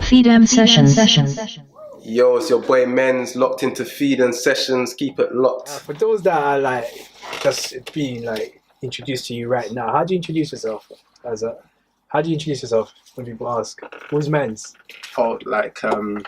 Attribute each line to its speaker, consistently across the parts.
Speaker 1: Feed 'em sessions.
Speaker 2: Yo, it's your boy Menz, locked into Feed and Sessions. Keep it locked.
Speaker 3: For those that are like just being like introduced to you right now, how do you introduce yourself? How do you introduce yourself when people ask, "Who's Menz?"
Speaker 2: Oh, like who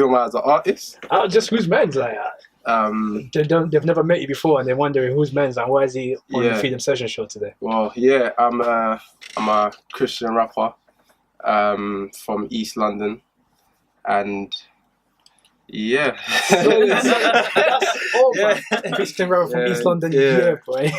Speaker 2: am I as an artist?
Speaker 3: Just who's Menz? Like they've never met you before, and they're wondering who's Menz and why is he on the Feed 'em Session show today?
Speaker 2: Well, yeah, I'm a Christian rapper from East London, and yeah.
Speaker 3: Christian rapper from East London, boy.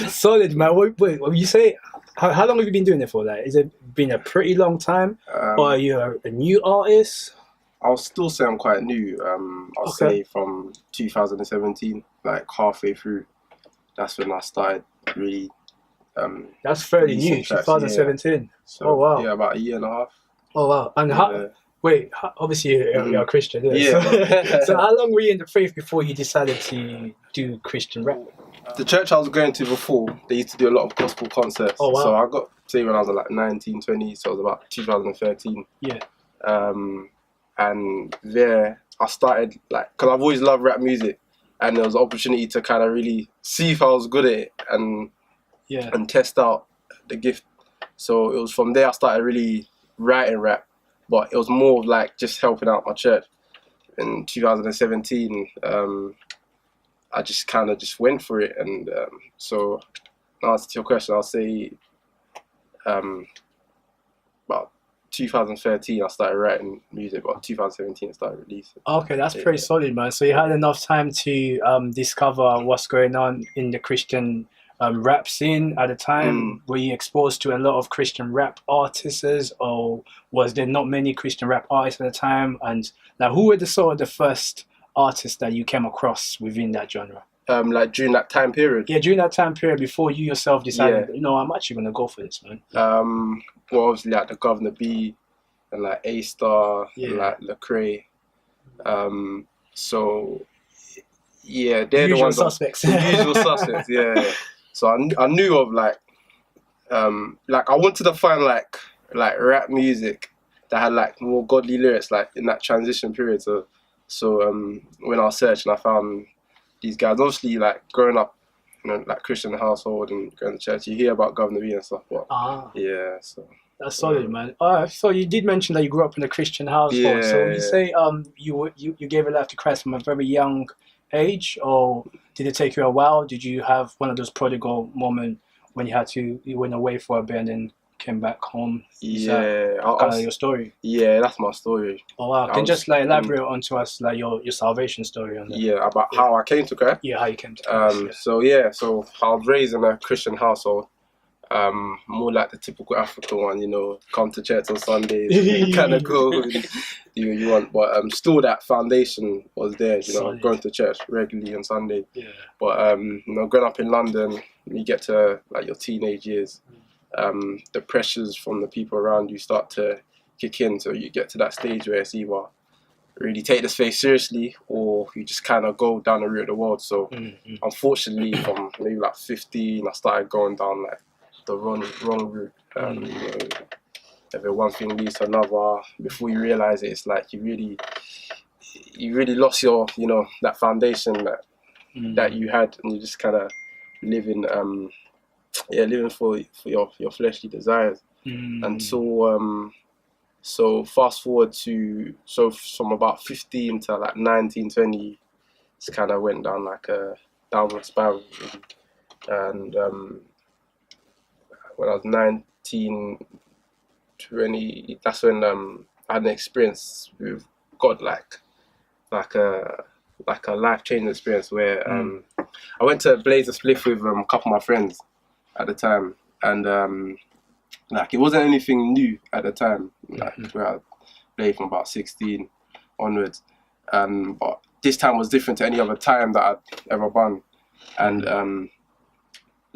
Speaker 3: Solid, man. Wait, you say, how long have you been doing it for? Like, has it been a pretty long time, or are you a new artist?
Speaker 2: I'll still say I'm quite new. I'll say from 2017, like halfway through. That's when I started really.
Speaker 3: That's fairly new, 2017.
Speaker 2: Yeah. So,
Speaker 3: oh wow.
Speaker 2: Yeah, about a year and a half.
Speaker 3: Oh wow. And obviously you're a Christian. Yeah. So how long were you in the faith before you decided to do Christian rap?
Speaker 2: The church I was going to before, they used to do a lot of gospel concerts.
Speaker 3: Oh wow.
Speaker 2: So I got saved when I was like 19, 20, so it was about 2013.
Speaker 3: Yeah.
Speaker 2: And there I started because I've always loved rap music, and there was an opportunity to kind of really see if I was good at it and test out the gift. So it was from there I started really writing rap, but it was more of like just helping out my church. In 2017, I just kind of just went for it, and so to answer your question, I'll say about 2013 I started writing music, but 2017 I started releasing.
Speaker 3: Okay, that's pretty solid, man. So you had enough time to discover what's going on in the Christian rap scene at the time. Were you exposed to a lot of Christian rap artists, or was there not many Christian rap artists at the time? And now, who were the first artists that you came across within that genre?
Speaker 2: Like during that time period?
Speaker 3: Yeah, during that time period before you yourself decided, I'm actually gonna go for this, man.
Speaker 2: Well, obviously like the Governor B and like A-Star and like Lecrae. So yeah, they're the ones.
Speaker 3: Suspects.
Speaker 2: The usual suspects. Yeah. So I knew of like I wanted to find like rap music that had like more godly lyrics, like in that transition period. So when I was searching, I found these guys. Obviously, like growing up, like Christian household and going to church, you hear about Governor B and stuff. But yeah, so
Speaker 3: that's solid, man. So you did mention that you grew up in a Christian household.
Speaker 2: Yeah,
Speaker 3: so you say you gave your life to Christ from a very young age, or did it take you a while? Did you have one of those prodigal moments when you went away for a bit and then came back home? Is that kind of your story?
Speaker 2: Yeah, that's my story.
Speaker 3: Oh wow! Can you just elaborate onto us your salvation story on that?
Speaker 2: Yeah, about how I came to Christ.
Speaker 3: Yeah, how you came to Christ.
Speaker 2: So I was raised in a Christian household. More like the typical African one, come to church on Sundays, kind of go you want, but still that foundation was there, going to church regularly on Sunday.
Speaker 3: Yeah.
Speaker 2: But growing up in London, you get to like your teenage years, the pressures from the people around you start to kick in, so you get to that stage where it's either really take this faith seriously or you just kind of go down the route of the world. So unfortunately, from maybe like 15, I started going down like the wrong route. Every one thing leads to another. Before you realize it, it's like you really lost your that foundation that you had, and you just kind of living for your fleshly desires. And so fast forward to from about 15 to like 19, 20, it's kind of went down like a downward spiral. And when I was 19, 20, that's when I had an experience with God, like a life-changing experience where I went to blaze a spliff with a couple of my friends at the time, and it wasn't anything new at the time, where I played from about 16 onwards, but this time was different to any other time that I'd ever done, and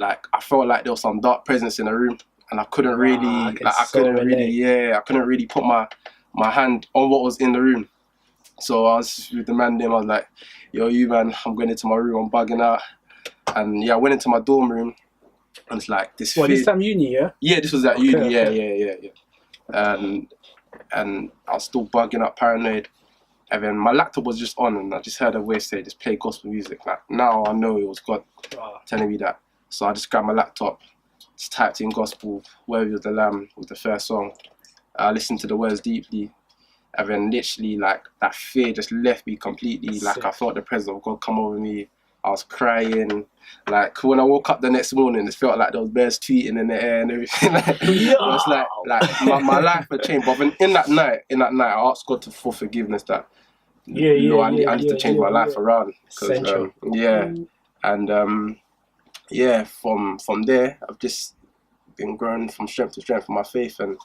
Speaker 2: I felt like there was some dark presence in the room, and I couldn't really, I couldn't really put my hand on what was in the room. So I was with the man there, I was like, yo, you man, I'm going into my room, I'm bugging out. And I went into my dorm room, and it's like this.
Speaker 3: This time uni, yeah?
Speaker 2: Yeah, this was at uni, yeah. and I was still bugging up, paranoid. And then my laptop was just on, and I just heard a voice say, "Just play gospel music." Like now I know it was God telling me that. So I just grabbed my laptop, just typed in gospel, "Worthy of the Lamb" was the first song. I listened to the words deeply, and then literally like that fear just left me completely. Like I felt the presence of God come over me. I was crying. Like when I woke up the next morning, it felt like there was birds tweeting in the air and everything. Like, it was like my life had changed. But then in that night, I asked God for forgiveness. That I need to change my life around.
Speaker 3: Essential.
Speaker 2: And from there, I've just been growing from strength to strength for my faith, and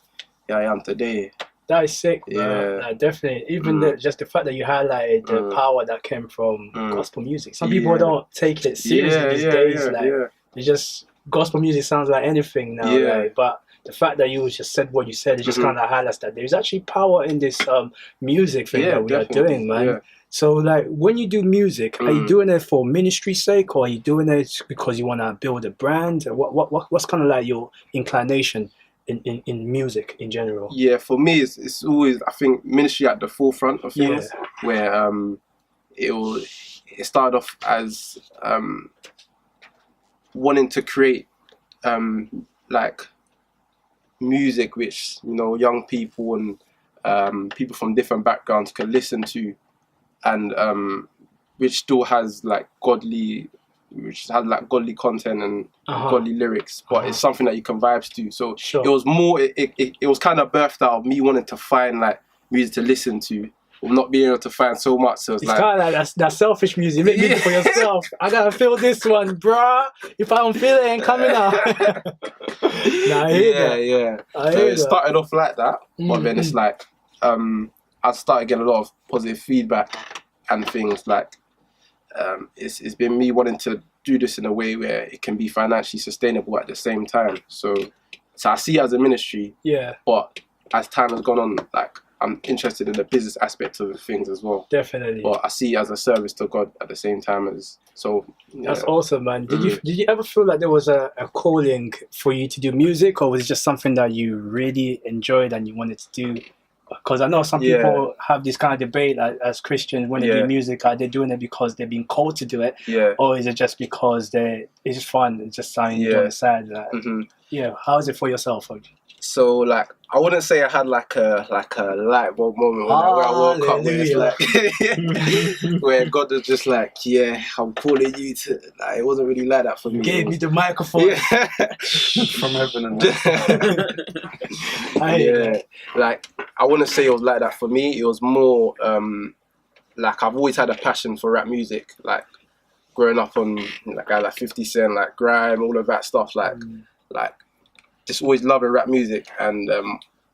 Speaker 2: here I am today.
Speaker 3: That is sick, man. Like, definitely. Even just the fact that you highlighted the power that came from gospel music. Some people don't take it seriously these days. It's just gospel music sounds like anything now. Like, but the fact that you just said what you said, it just kind of highlights that there's actually power in this music thing that we are doing, man. Yeah. So, like, when you do music, are you doing it for ministry's sake, or are you doing it because you want to build a brand? What's kind of like your inclination in music in general? Yeah,
Speaker 2: for me, it's always, I think, ministry at the forefront of things. Where it started off as wanting to create like music which, you know, young people and people from different backgrounds can listen to, and which still has like godly content and godly lyrics, but it's something that you can vibe to. So it was more, it was kind of birthed out of me wanting to find like music to listen to, or not being able to find so much. So it's
Speaker 3: kind of like that selfish music. Make music for yourself. I gotta feel this one, bruh. If I don't feel it, it ain't coming out. Nah, I hear that.
Speaker 2: So it started off like that, but then it's like I started getting a lot of positive feedback and things like. It's been me wanting to do this in a way where it can be financially sustainable at the same time. So I see it as a ministry. Yeah. But as time has gone on, like I'm interested in the business aspect of things as well.
Speaker 3: Definitely.
Speaker 2: But I see it as a service to God at the same time as so. Yeah.
Speaker 3: That's awesome, man. Did you ever feel like there was a calling for you to do music, or was it just something that you really enjoyed and you wanted to do? Because I know some people have this kind of debate, like, as Christians, when they do music, are they doing it because they're being called to do it, or is it just because it's just fun, it's just something you do on the side? Like, how is it for yourself?
Speaker 2: So, like, I wouldn't say I had like a light bulb moment where I woke up, where it's like, where God was just like, I'm calling you to. Like, it wasn't really like that for me.
Speaker 3: Gave me the microphone
Speaker 2: from heaven and like, I wouldn't say it was like that for me. It was more like I've always had a passion for rap music, like growing up on like 50 Cent, like grime, all of that stuff, like just always loving rap music, and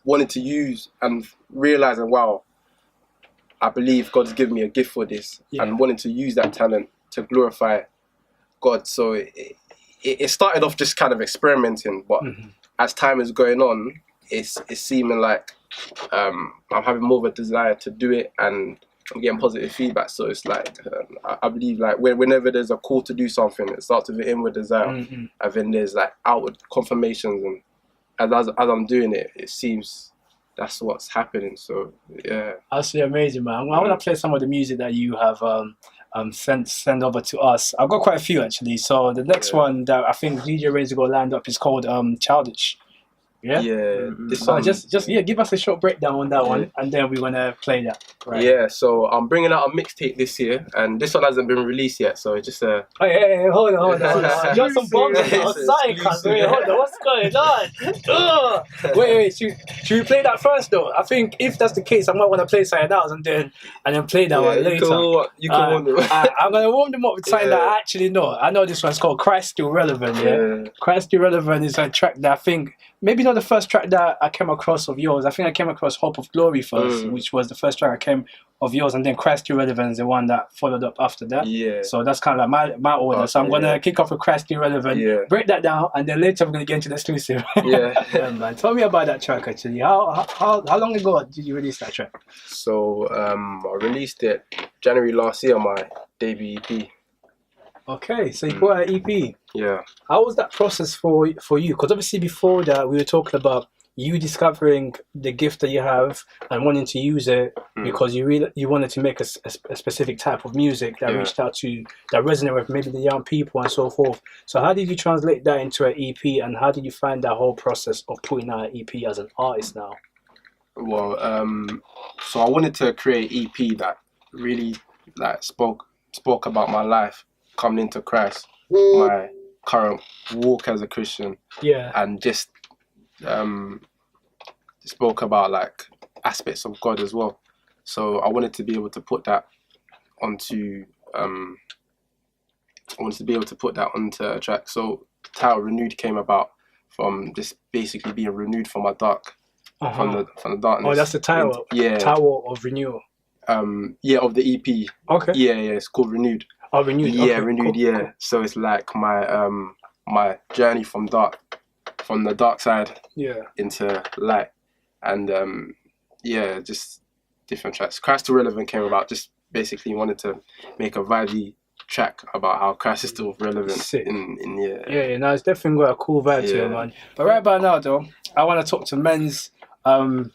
Speaker 2: wanted to use and realizing, wow, I believe God's given me a gift for this, and wanting to use that talent to glorify God. So it started off just kind of experimenting, but as time is going on, it's seeming like I'm having more of a desire to do it, and I'm getting positive feedback. So it's like I believe like whenever there's a call to do something, it starts with an inward desire, and then there's like outward confirmations, and as I'm doing it, it seems that's what's happening. So yeah,
Speaker 3: absolutely amazing, man. I want to play some of the music that you have send over to us. I've got quite a few actually. So the next one that I think DJ Renz got lined up is called Childish. This one, just give us a short breakdown on that one, and then we're gonna play that.
Speaker 2: Right. So I'm bringing out a mixtape this year, and this one hasn't been released yet, so it's just
Speaker 3: Hey, hold on. You got some bombs outside, cuz. Wait, hold on. What's going on? Wait. Should we play that first though? I think if that's the case, I might want to play something else and then play that one later.
Speaker 2: You can warm them.
Speaker 3: I'm gonna warm them up with something that I actually know. I know this one's called Christ Still Relevant. Christ Still Relevant is a track that I think maybe not the first track that I came across of yours. I think I came across Hope of Glory first, which was the first track I came of yours, and then Christ Still Relevant is the one that followed up after that. So that's kind of like my order. So I'm gonna kick off with Christ Still Relevant, break that down, and then later we're gonna get into the exclusive. Man. Tell me about that track actually. How long ago did you release that track?
Speaker 2: So I released it January last year on my debut EP.
Speaker 3: Okay, so you put out an EP.
Speaker 2: Yeah.
Speaker 3: How was that process for you? Because obviously before that we were talking about you discovering the gift that you have and wanting to use it because you wanted to make a specific type of music that reached out to, that resonated with maybe the young people and so forth. So how did you translate that into an EP, and how did you find that whole process of putting out an EP as an artist now?
Speaker 2: Well, so I wanted to create an EP that really like spoke about my life coming into Christ, my current walk as a Christian, and just spoke about like aspects of God as well. So I wanted to be able to put that onto a track. So the title Renewed came about from just basically being renewed from my dark, from the darkness.
Speaker 3: Oh, that's the title. Tower of Renewal.
Speaker 2: Of the EP.
Speaker 3: Okay.
Speaker 2: Yeah, it's called Renewed.
Speaker 3: Oh, Renewed.
Speaker 2: Yeah,
Speaker 3: okay,
Speaker 2: Renewed.
Speaker 3: Cool,
Speaker 2: yeah.
Speaker 3: cool.
Speaker 2: So it's like my journey from the dark side into light, and just different tracks. Christ Still Relevant came about just basically wanted to make a vibey track about how Christ is still relevant.
Speaker 3: Sick.
Speaker 2: Yeah,
Speaker 3: no, it's definitely got a cool vibe to it, man. But right about now, though, I want to talk to Menz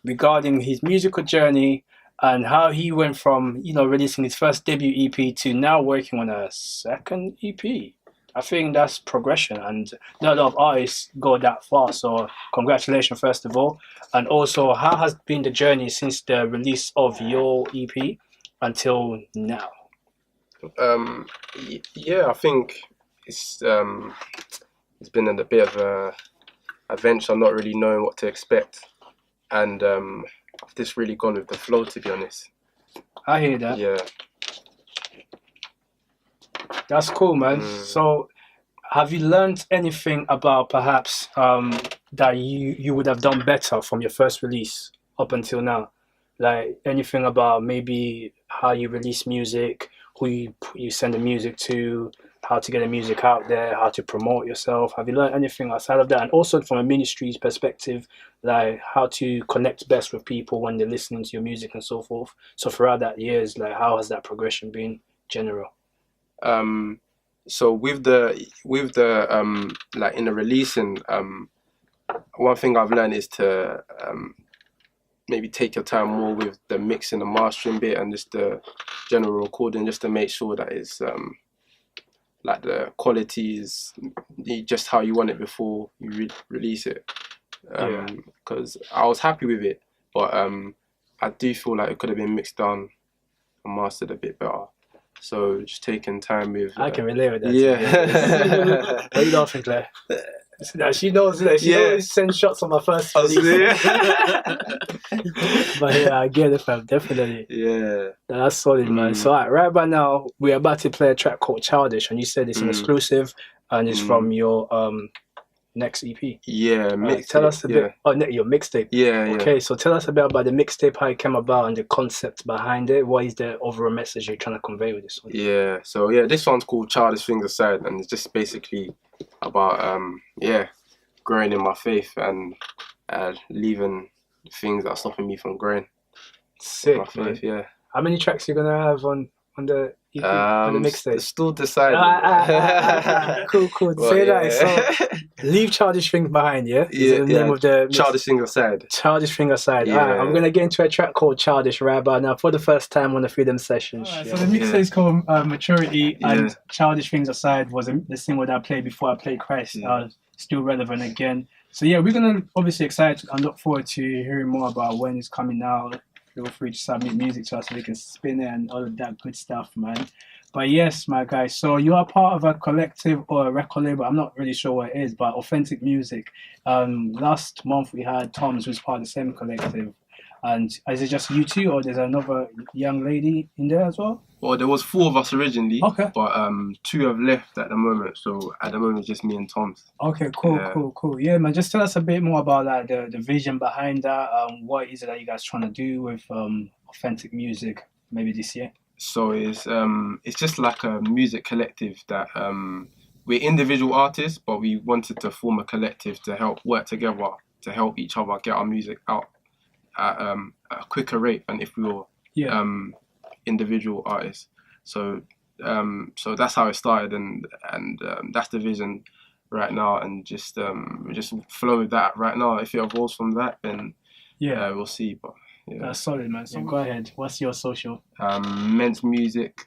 Speaker 3: regarding his musical journey and how he went from, releasing his first debut EP to now working on a second EP. I think that's progression, and not a lot of artists go that far. So congratulations, first of all. And also, how has been the journey since the release of your EP until now?
Speaker 2: I think it's been a bit of a adventure, not really knowing what to expect, and I've just really gone with the flow, to be honest.
Speaker 3: I hear that.
Speaker 2: Yeah.
Speaker 3: That's cool, man. So, have you learned anything about perhaps that you would have done better from your first release up until now? Like anything about maybe how you release music, who you send the music to, how to get the music out there, how to promote yourself? Have you learned anything outside of that? And also from a ministry's perspective, like how to connect best with people when they're listening to your music and so forth. So throughout that years, like how has that progression been general?
Speaker 2: So with the like in the releasing, one thing I've learned is to maybe take your time more with the mixing and mastering bit and just the general recording, just to make sure that it's like the quality is just how you want it before you release it. Because I was happy with it, but I do feel like it could have been mixed down and mastered a bit better. So just taking time with.
Speaker 3: I can relate with that.
Speaker 2: Yeah.
Speaker 3: What are you laughing, Claire? She knows that. She always sends shots on my first release. But yeah, I get it, fam. Definitely.
Speaker 2: Yeah.
Speaker 3: That's solid, man. So right by now, we're about to play a track called Childish, and you said it's an exclusive, and it's from your next EP.
Speaker 2: Yeah, mixtape.
Speaker 3: Tell us a bit. Oh, your mixtape.
Speaker 2: Yeah.
Speaker 3: Okay, so tell us about the mixtape, how it came about, and the concept behind it. What is the overall message you're trying to convey with this one?
Speaker 2: Yeah. So this one's called Childish Things Aside, and it's just basically about growing in my faith and leaving things that are stopping me from growing.
Speaker 3: Sick,
Speaker 2: my faith,
Speaker 3: man. Yeah. How many tracks are you gonna have on the EP, on the mixtape?
Speaker 2: Still deciding.
Speaker 3: Cool.
Speaker 2: Well,
Speaker 3: say that. So leave Childish Things behind. Yeah. Is the name of the
Speaker 2: Childish Things Aside.
Speaker 3: Childish Things Aside. Yeah. I'm gonna get into a track called Childish right about now for the first time on the Freedom Sessions. So the mixtape is called Maturity, and Childish Things Aside was the single that I played before I played Christ. Still relevant again. So yeah, we're gonna obviously excited and look forward to hearing more about when it's coming out. Feel free to submit music to us so we can spin it and all of that good stuff, man. But yes, my guys, so you are part of a collective or a record label. I'm not really sure what it is, but Authentic Music. Last month we had Tom's, who's part of the same collective. And is it just you two, or there's another young lady in there as well?
Speaker 2: Well, there was 4 of us originally,
Speaker 3: okay,
Speaker 2: but 2 have left at the moment. So at the moment, it's just me and Tom's.
Speaker 3: Okay, cool. Yeah, man, just tell us a bit more about like the vision behind that. What is it that you guys trying to do with Authentic Music maybe this year?
Speaker 2: So it's just like a music collective that we're individual artists, but we wanted to form a collective to help work together to help each other get our music out at a quicker rate than if we were individual artists. So that's how it started, and that's the vision. right now, and just flow with that right now. If it evolves from that, then we'll see. But yeah,
Speaker 3: that's solid, man. So go ahead. What's your social?
Speaker 2: Menz Music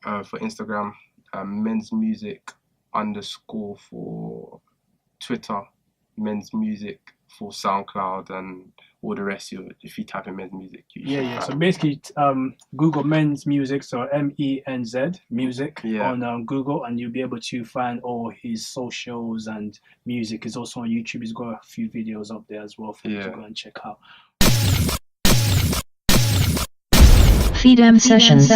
Speaker 2: for Instagram, Menz Music _ for Twitter, Menz Music for SoundCloud, and all the rest. If you type in Menz Music,
Speaker 3: So basically, Google Menz Music, so MENZ Music on Google, and you'll be able to find all his socials and music. Is also on YouTube. He's got a few videos up there as well for you to go and check out.
Speaker 1: Feed M sessions.